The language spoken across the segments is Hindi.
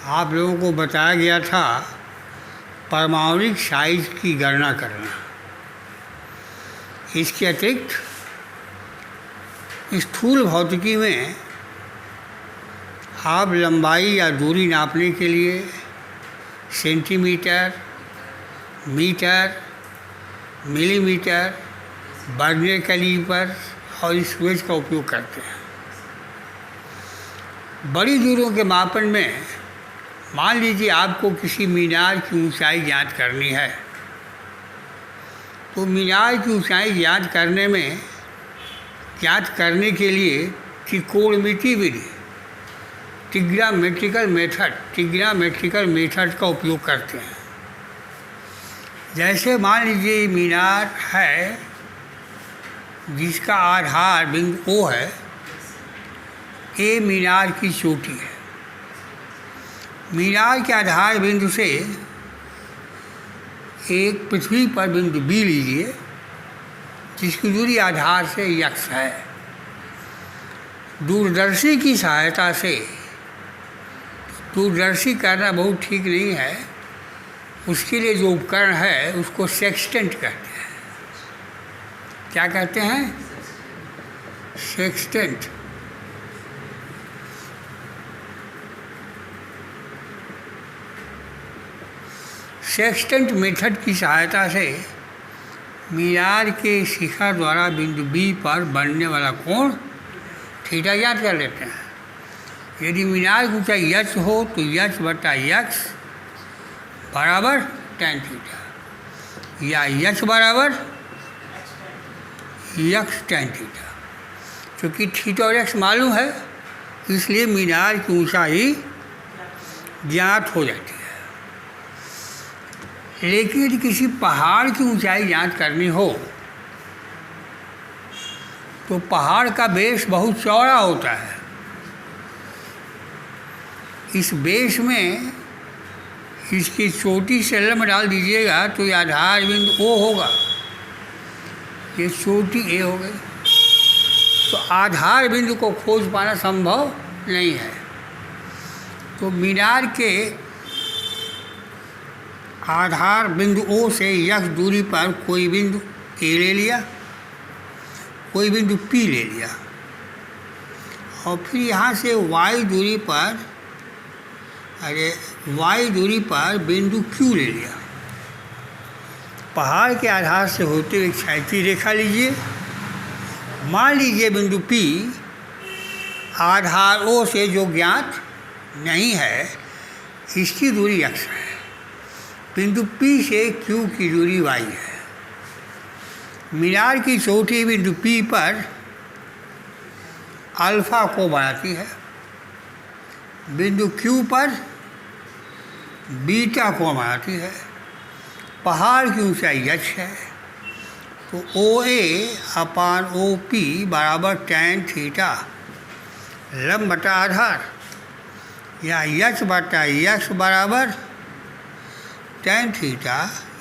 आप लोगों को बताया गया था पारमाणविक साइज की गणना करना। इसके अतिरिक्त स्थूल भौतिकी में आप लंबाई या दूरी नापने के लिए centimetre, metre, millimetre, vernier caliper और स्क्वेज का उपयोग करते हैं। बड़ी दूरियों के मापन में मान लीजिए आपको किसी मीनार की ऊंचाई ज्ञात करनी है, तो मीनार की ऊंचाई ज्ञात करने के लिए त्रिकोणमितीय विधि ट्रिग्नोमेट्रिकल मेथड का उपयोग करते हैं। जैसे मान लीजिए मीनार है जिसका आधार बिंदु O है, ए मीनार की चोटी है। मीनार के आधार बिंदु से एक पृथ्वी पर बिंदु B लीजिए जिसकी दूरी आधार से x है। दूरदर्शी की सहायता से, दूरदर्शी करना बहुत ठीक नहीं है, उसके लिए जो उपकरण है उसको सेक्सटेंट कहते हैं। क्या कहते हैं? सेक्सटेंट। सेक्सटेंट मेथड की सहायता से मीनार के शिखर द्वारा बिंदु B पर बनने वाला कोण थीटा ज्ञात कर लेते हैं। यदि मीनार की ऊंचाई h हो तो h/x बराबर tan थीटा या h बराबर x tan थीटा। क्योंकि थीटा और x मालूम है इसलिए मीनार की ऊंचाई ज्ञात हो जाती है। लेकिन यदि किसी पहाड़ की ऊंचाई ज्ञात करनी हो तो पहाड़ का बेस बहुत चौड़ा होता है। इस बेस में इसकी चोटी से लंब डाल दीजिएगा तो ये आधार बिंदु O होगा, ये चोटी A हो गई। तो आधार बिंदु को खोज पाना संभव नहीं है। तो मीनार के आधार बिंदु O से x दूरी पर कोई बिंदु A ले लिया, कोई बिंदु P ले लिया और फिर यहाँ से y दूरी पर बिंदु Q ले लिया। पहाड़ के आधार से होते हुए एक क्षैतिज रेखा लीजिए। मान लीजिए बिंदु P आधार O से जो ज्ञात नहीं है इसकी दूरी x है। बिंदु P से Q की दूरी y है। मीनार की चोटी बिंदु P पर अल्फा को बनाती है, बिंदु Q पर बीटा को बनाती है। पहाड़ की ऊंचाई h है तो OA/OP बराबर tan थीटा लंब बटा आधार या h/x बराबर tan थीटा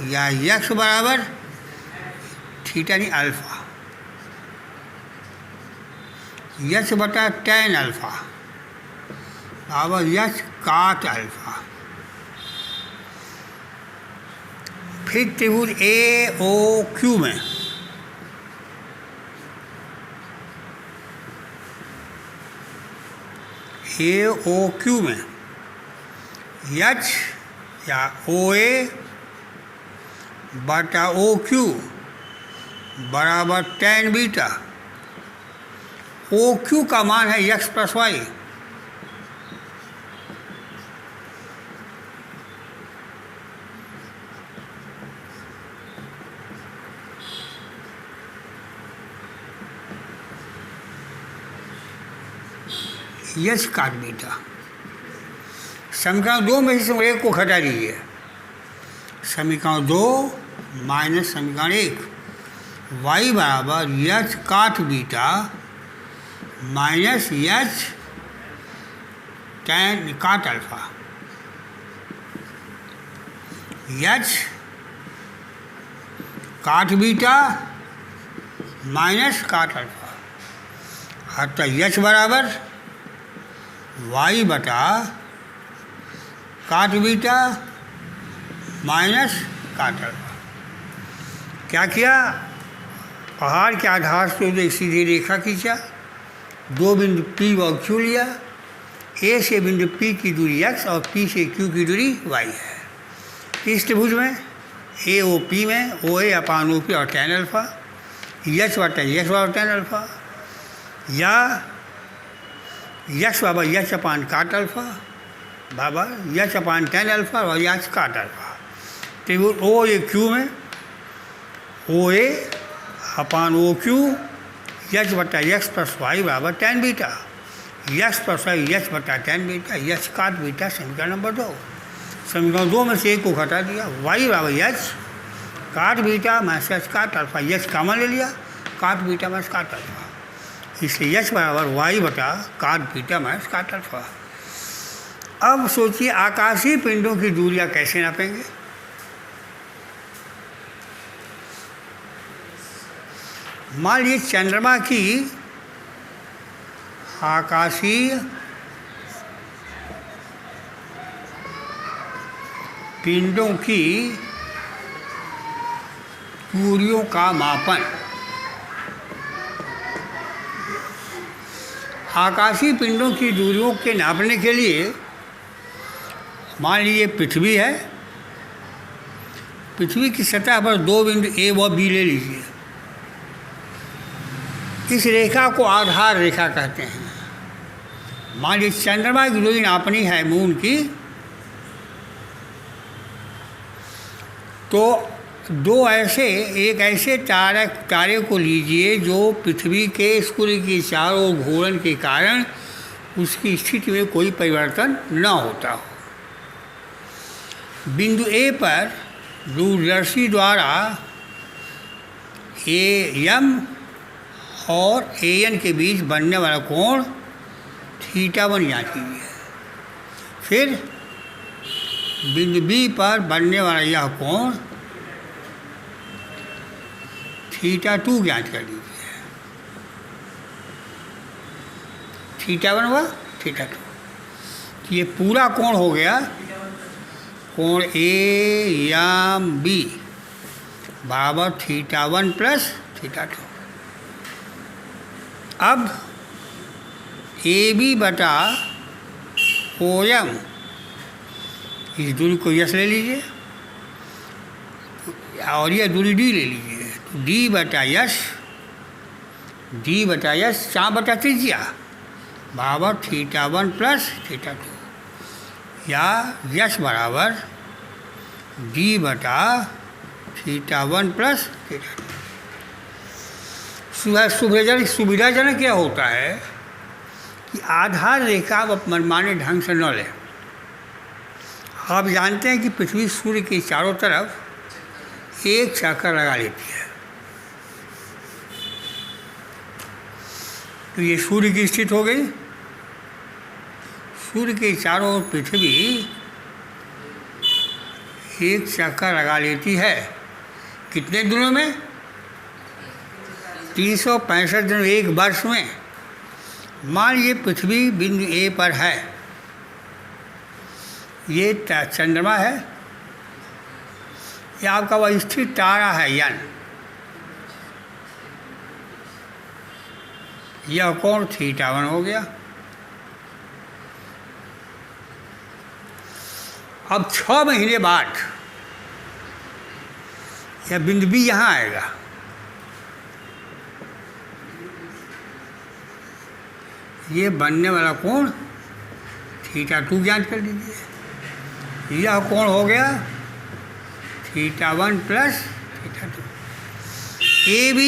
या x बराबर थीटा नहीं अल्फ़ा, h/tan अल्फ़ा बराबर h cot अल्फ़ा। फिर त्रिभुज AOQ में h या OA/OQ बराबर tan बीटा। OQ का मान है x + y। h cot beta. समीकरण 2 में से समीकरण 1 को घटा दीजिए। समीकरण 2 माइनस समीकरण 1 y बराबर h cot beta minus h tan cot alpha. h cot beta minus cot alpha अतः h बराबर y बटा काट बीटा माइनस काट अल्फा। क्या किया, पहाड़ के आधार से एक सीधी रेखा खींचा, दो बिंदु P और Q लिया, A से बिंदु P की दूरी x और P से Q की दूरी y है। इस त्रिभुज में AOP में OA अपान OP और tan अल्फा, x बटा x और tan अल्फा, या x बराबर x अपान काट अल्फा बराबर x अपान tan अल्फा और x काट अल्फा। त्रिभुज OAQ में OA अपान OQ x बटा x प्लस y बराबर tan beta, x plus y x बटा tan बीटा, x काट बीटा समीकरण नंबर 2। समीकरण 2 में से एक को घटा दिया, y बराबर x काट बीटा माइनस x काट अल्फा, x कॉमन ले लिया, काट बीटा माइनस काट अल्फा, इसलिए x बराबर y बटा काट बीटा माइनस काट अल्फा। अब सोचिए आकाशीय पिंडों की दूरियां कैसे नापेंगे। मान लीजिए चंद्रमा की आकाशीय पिंडों की दूरियों का मापन। आकाशीय पिंडों की दूरियों के नापने के लिए मान लीजिए पृथ्वी है, पृथ्वी की सतह पर दो बिंदु A व B ले लीजिए। इस रेखा को आधार रेखा कहते हैं। मान लीजिए चंद्रमा की दूरी नापनी है मून की, तो एक ऐसे तारे को लीजिए जो पृथ्वी के सूर्य की चारों ओर घूर्णन के कारण उसकी स्थिति में कोई परिवर्तन न होता हो। बिंदु A पर दूरदर्शी द्वारा AM और AN के बीच बनने वाला कोण θ1 ज्ञात कीजिए। फिर बिंदु B पर बनने वाला यह कोण θ2 ज्ञात कर लीजिए। θ1 व θ2, ये पूरा कोण हो गया कोण AMB बराबर θ1 प्लस θ2। अब AB बटा OM, इस दूरी को यस ले लीजिए और यह दूरी D ले लीजिए, तो D बटा यस 4 बटा त्रिज्या बराबर θ1 प्लस θ2, या यस बराबर D बटा θ1 प्लस θ2। सुविधाजनक क्या होता है कि आधार रेखा आप मनमाने ढंग से न लें। आप जानते हैं कि पृथ्वी सूर्य के चारों तरफ एक चक्कर लगा लेती है, तो ये सूर्य की स्थिति हो गई। सूर्य के चारों ओर पृथ्वी एक चक्कर लगा लेती है। कितने दिनों में? 365 दिन, एक वर्ष में। मान लीजिए पृथ्वी बिंदु A पर है, ये चंद्रमा है, ये आपका वह स्थिर तारा है यन, यह कोण θ1 हो गया। अब 6 महीने बाद यह बिंदु B यहाँ आएगा, ये बनने वाला कोण θ2 ज्ञात कर लीजिए। यह कोण हो गया θ1 प्लस θ2। AB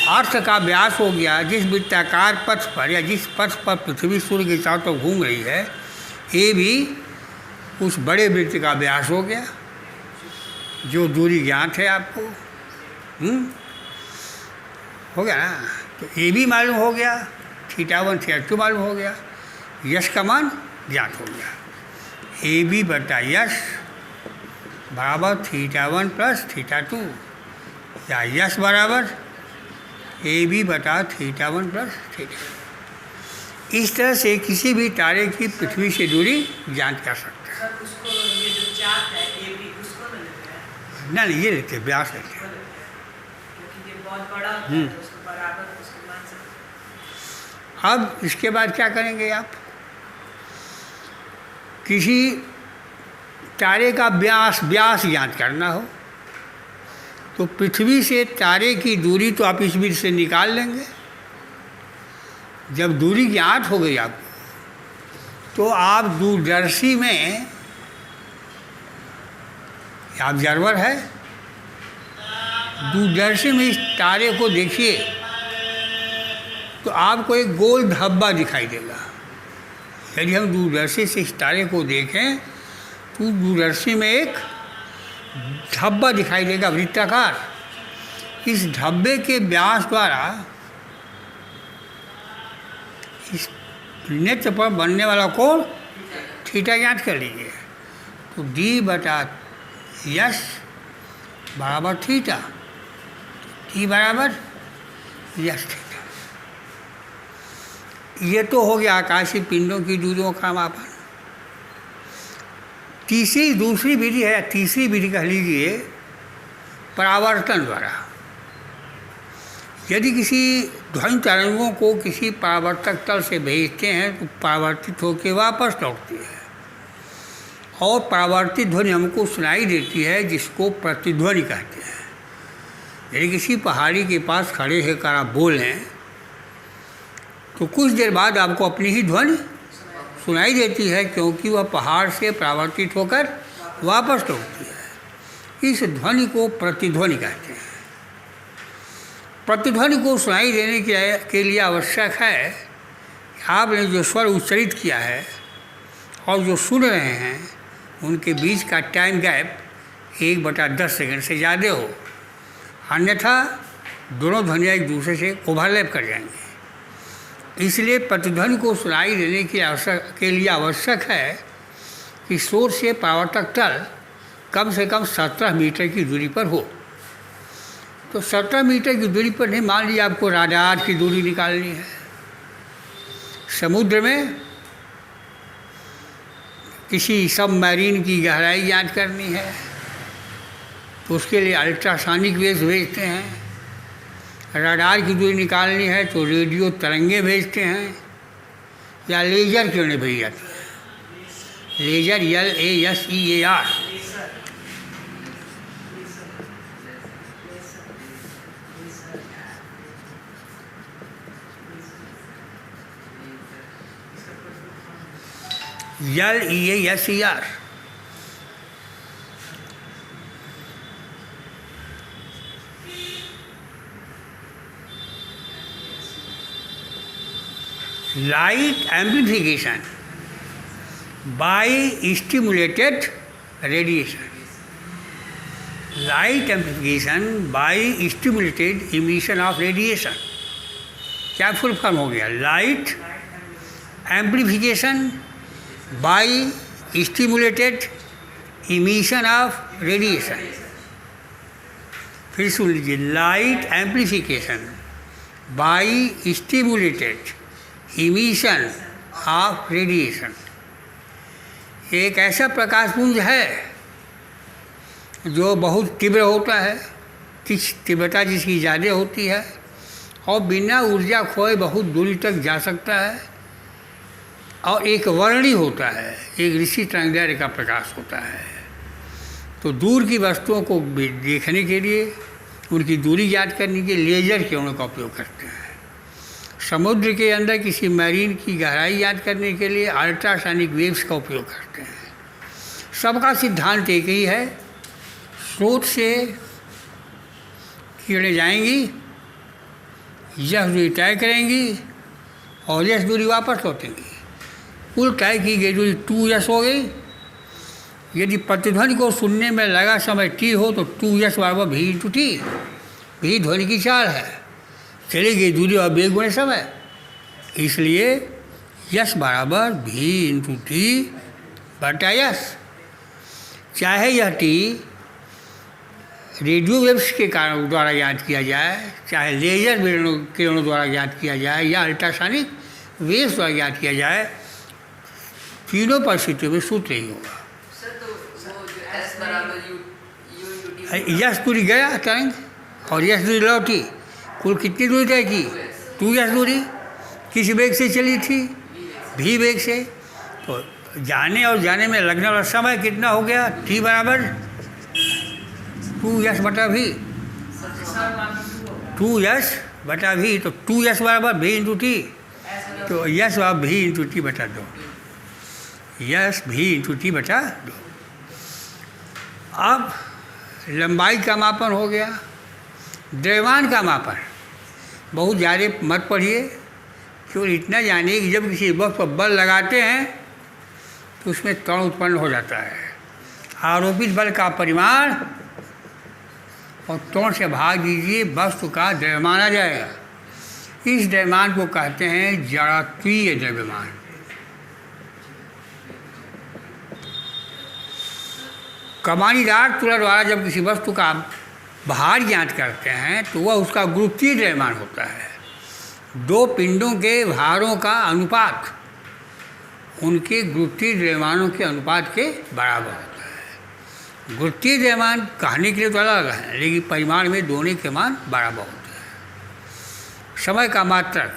अर्थ का व्यास हो गया। जिस वृत्ताकार पथ पर या जिस पथ पर पृथ्वी सूर्य के चारों तरफ घूम रही है, AB उस बड़े वृत्त का व्यास हो गया, जो दूरी ज्ञात है आपको। हो गया ना, तो AB मालूम हो गया, θ1 θ2 मालूम हो गया, यश का मान ज्ञात हो गया। AB बटा यश बराबर θ1 प्लस θ2, या यश बराबर AB बटा θ1 प्लस θ2। इस तरह से किसी भी तारे की पृथ्वी से दूरी जांच कर सकते हैं। सर उसको ये जो चार्ट है ये भी उसको ना लेते हैं? नहीं, ये लेते हैं, व्यास लेते हैं। क्योंकि ये बहुत बड़ा होता है तो उसको बराबर उसको मान सकते हैं। अब इसके बाद क्या करेंगे आप? किसी तारे का व्यास ज्ञात करना हो तो पृथ्वी से तारे की दूरी तो आप इस विधि से निकाल लेंगे। जब दूरी ज्ञात हो गई आपको तो आप दूरदर्शी में, ऑब्जर्वर है, दूरदर्शी में इस तारे को देखिए तो आपको एक गोल धब्बा दिखाई देगा। यदि हम दूरदर्शी से इस तारे को देखें तो दूरदर्शी में एक धब्बा दिखाई देगा वृत्ताकार। इस धब्बे के व्यास द्वारा इस नेत्र पर बनने वाला कोण थीटा ज्ञात कर लीजिए। तो D/S बराबर थीटा, T बराबर यस थीटा। ये तो हो गया आकाशीय पिंडों की दूरियों का मापन। दूसरी विधि है, तीसरी विधि कह लीजिए, परावर्तन द्वारा। यदि किसी ध्वनि तरंगों को किसी परावर्तक तल से भेजते हैं तो परावर्तित होकर वापस लौटती है और परावर्तित ध्वनि हमको सुनाई देती है, जिसको प्रतिध्वनि कहते हैं। यदि किसी पहाड़ी के पास खड़े होकर आप बोलें तो कुछ देर बाद आपको अपनी ही ध्वनि सुनाई देती है, क्योंकि वह पहाड़ से परावर्तित होकर वापस लौटती है। इस ध्वनि को प्रतिध्वनि कहते हैं। प्रतिध्वनि को सुनाई देने के लिए आवश्यक है कि आपने जो स्वर उच्चरित किया है और जो सुन रहे हैं उनके बीच का टाइम गैप 1/10 सेकंड से ज़्यादा हो, अन्यथा दोनों ध्वनियाँ एक दूसरे से ओवरलैप कर जाएंगे। इसलिए प्रतिध्वनि को सुनाई देने के लिए आवश्यक है कि स्रोत से परावर्तक तल कम से कम 17 मीटर की दूरी पर हो। तो 17 मीटर की दूरी पर नहीं, मान लीजिए आपको राडार की दूरी निकालनी है, समुद्र में किसी सबमरीन की गहराई ज्ञात करनी है तो उसके लिए अल्ट्रासोनिक वेव्स भेजते हैं। राडार की दूरी निकालनी है तो रेडियो तरंगे भेजते हैं या लेज़र किरणें भेजी जाती हैं। Laser LASER। LEASER light amplification by stimulated radiation. Light amplification by stimulated emission of radiation. क्या फुल फॉर्म हो गया? Light amplification by stimulated emission of radiation. फिर सुन लीजिए, light amplification by stimulated emission of radiation एक ऐसा प्रकाशपुंज है जो बहुत तीव्र होता है, तीव्रता जिसकी ज़्यादा होती है और बिना ऊर्जा खोए बहुत दूरी तक जा सकता है और एक वर्णी होता है, एक ऋषि तरंगदैर्घ्य का प्रकाश होता है। तो दूर की वस्तुओं को देखने के लिए, उनकी दूरी ज्ञात करने के लिए लेज़र किरणों का उपयोग करते हैं। समुद्र के अंदर किसी मरीन की गहराई ज्ञात करने के लिए अल्ट्रासोनिक वेव्स का उपयोग करते हैं। सबका सिद्धांत एक ही है, स्रोत से किरणें जाएंगी, यह दूरी तय करेंगी और यह दूरी वापस लौटेंगी। कुल तय की गई दूरी 2s हो गई। यदि प्रतिध्वनि को सुनने में लगा समय t हो तो 2s बराबर v/t। v ध्वनि की चाल है, चली गई दूरी और वेग गुणे समय, इसलिए यश बराबर v/t/s। चाहे यह t रेडियो वेव्स के कारण द्वारा ज्ञात किया जाए, चाहे लेज़र किरणों द्वारा ज्ञात किया जाए या अल्ट्रासोनिक वेश द्वारा ज्ञात किया जाए, तीनों परिस्थितियों में सूत्र ही होगा। सर तो वो जो एस बराबर यू यू टी यस दूरी गया तरंग और यस दूरी लौटी, कुल कितनी दूरी तय की? 2s दूरी। किस वेग से चली थी? भी वेग से। तो जाने और जाने में लगने वाला समय कितना हो गया? t बराबर 2s बटा भी। 2s बटा भी, तो 2s बराबर भी इंटू टी, तो यस बराबर भी इंटू टी बटा 2। यस भी इंटू टी बटा 2। अब लंबाई का मापन हो गया। द्रव्यमान का मापन बहुत ज़्यादा मत पढ़िए, केवल इतना जानिए कि जब किसी वस्तु पर बल लगाते हैं तो उसमें त्वरण उत्पन्न हो जाता है। आरोपित बल का परिमाण और त्वरण से भाग दीजिए, वस्तु का द्रव्यमान आ जाएगा। इस द्रव्यमान को कहते हैं जड़त्वीय द्रव्यमान। कमानीदार तुला द्वारा जब किसी वस्तु का भार ज्ञात करते हैं तो वह उसका गुरुत्वीय द्रव्यमान होता है। दो पिंडों के भारों का अनुपात उनके गुरुत्वीय द्रव्यमानों के अनुपात के बराबर होता है। गुरुत्वीय द्रव्यमान कहने के लिए तो अलग है, लेकिन परिमाण में दोनों के मान बराबर होते हैं। समय का मात्रक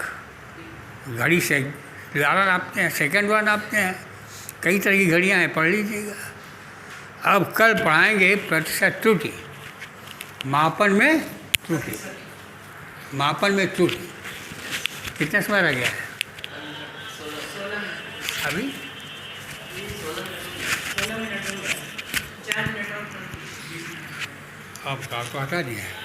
घड़ी से द्वारा नापते हैं, सेकंड द्वारा नापते हैं। कई तरह की घड़ियाँ हैं, पढ़ लीजिएगा। अब कल पढ़ाएंगे प्रतिशत त्रुटि, मापन में त्रुटि। मापन में त्रुटि कितना समय रह गया है अभी? 4 मिनट हो गए। अब आपको हटा दिया है।